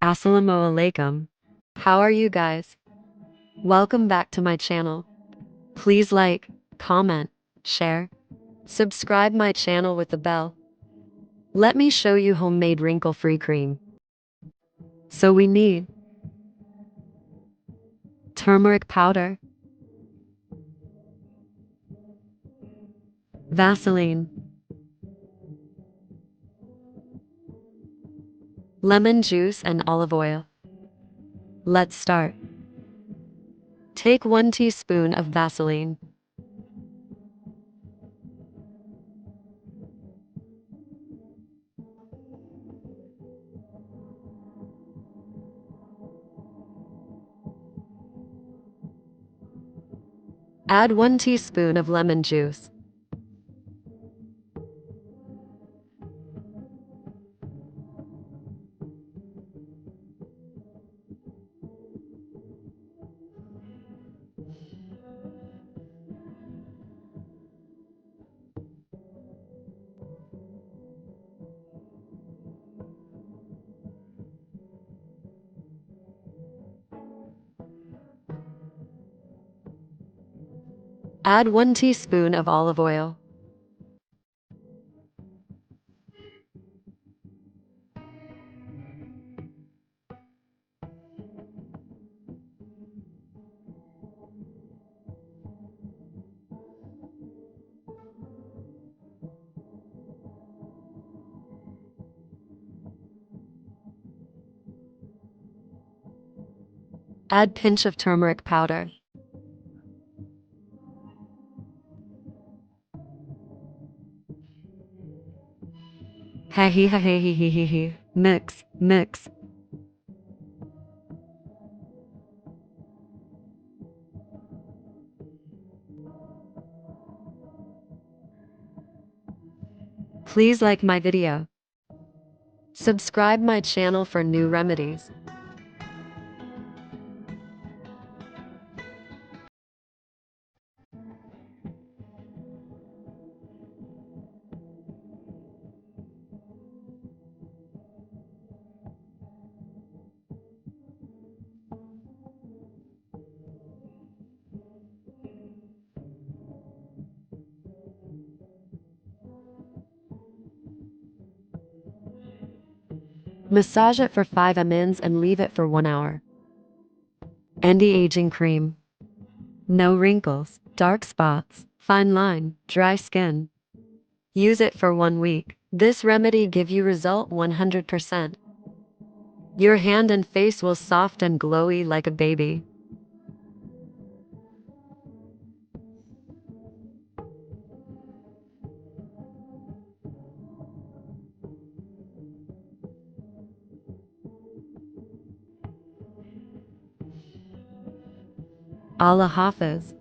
Assalamu alaikum. How are you guys? Welcome back to my channel. Please like, comment, share, subscribe my channel with the bell. Let me show you homemade wrinkle-free cream. So we need turmeric powder, Vaseline, lemon juice and olive oil. Let's start. Take 1 teaspoon of Vaseline. Add 1 teaspoon of lemon juice. Add 1 teaspoon of olive oil. Add pinch of turmeric powder. Mix, mix. Please like my video. Subscribe my channel for new remedies. Massage it for 5 minutes and leave it for 1 hour. Anti-aging cream. No wrinkles, dark spots, fine line, dry skin. Use it for 1 week. This remedy give you result 100%. Your hand and face will soft and glowy like a baby. Allah Hafiz.